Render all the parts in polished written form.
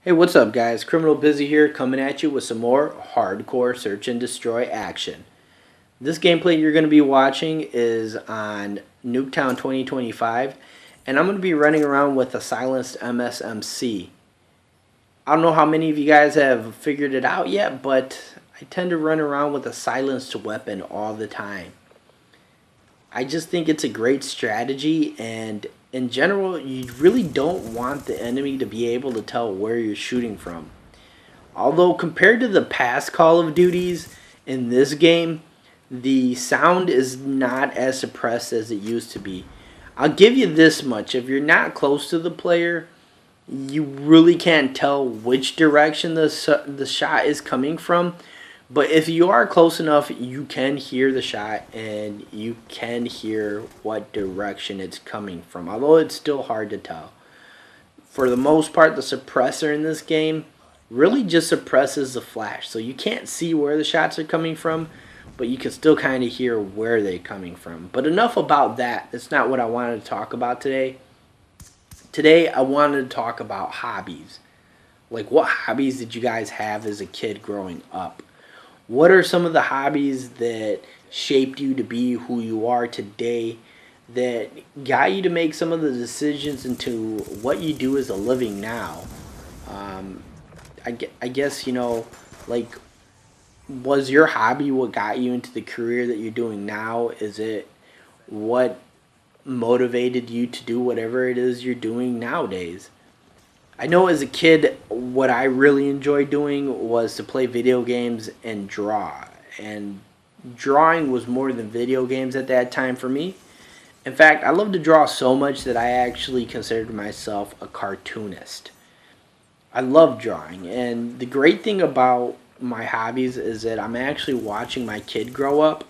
Hey, what's up guys? Criminal Busy here, coming at you with some more hardcore search and destroy action. This gameplay you're going to be watching is on Nuketown 2025, and I'm going to be running around with a silenced MSMC. I don't know how many of you guys have figured it out yet, but I tend to run around with a silenced weapon all the time. I just think it's a great strategy, and in general, you really don't want the enemy to be able to tell where you're shooting from. Although compared to the past Call of Duties, in this game, the sound is not as suppressed as it used to be. I'll give you this much: if you're not close to the player, you really can't tell which direction the shot is coming from. But if you are close enough, you can hear the shot and you can hear what direction it's coming from, although it's still hard to tell. For the most part, the suppressor in this game really just suppresses the flash, so you can't see where the shots are coming from, but you can still kind of hear where they're coming from. But enough about that. That's not what I wanted to talk about today. Today I wanted to talk about hobbies. Like, what hobbies did you guys have as a kid growing up? What are some of the hobbies that shaped you to be who you are today, that got you to make some of the decisions into what you do as a living now? I guess, like, was your hobby what got you into the career that you're doing now? Is it what motivated you to do whatever it is you're doing nowadays? I know as a kid, what I really enjoyed doing was to play video games and draw. And drawing was more than video games at that time for me. In fact, I loved to draw so much that I actually considered myself a cartoonist. I love drawing. And the great thing about my hobbies is that I'm actually watching my kid grow up,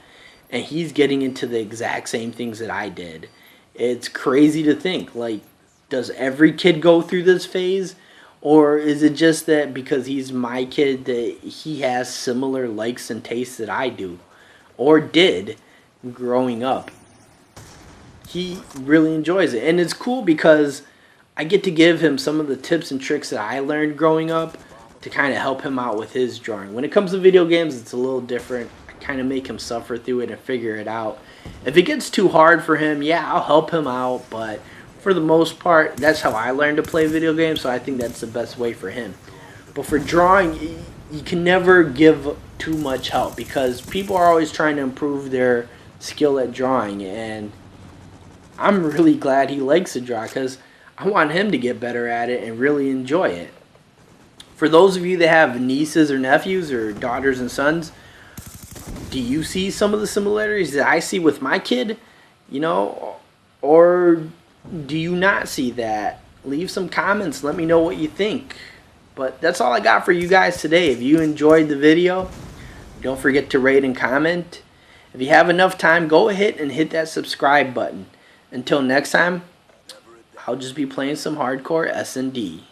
and he's getting into the exact same things that I did. It's crazy to think, like, does every kid go through this phase? Or is it just that because he's my kid that he has similar likes and tastes that I do? Or did growing up? He really enjoys it. And it's cool because I get to give him some of the tips and tricks that I learned growing up to kind of help him out with his drawing. When it comes to video games, it's a little different. I kind of make him suffer through it and figure it out. If it gets too hard for him, yeah, I'll help him out, but for the most part, that's how I learned to play video games, so I think that's the best way for him. But for drawing, you can never give too much help because people are always trying to improve their skill at drawing, and I'm really glad he likes to draw because I want him to get better at it and really enjoy it. For those of you that have nieces or nephews or daughters and sons, do you see some of the similarities that I see with my kid? Or do you not see that? Leave some comments. Let me know what you think. But that's all I got for you guys today. If you enjoyed the video, don't forget to rate and comment. If you have enough time, go ahead and hit that subscribe button. Until next time, I'll just be playing some hardcore SnD.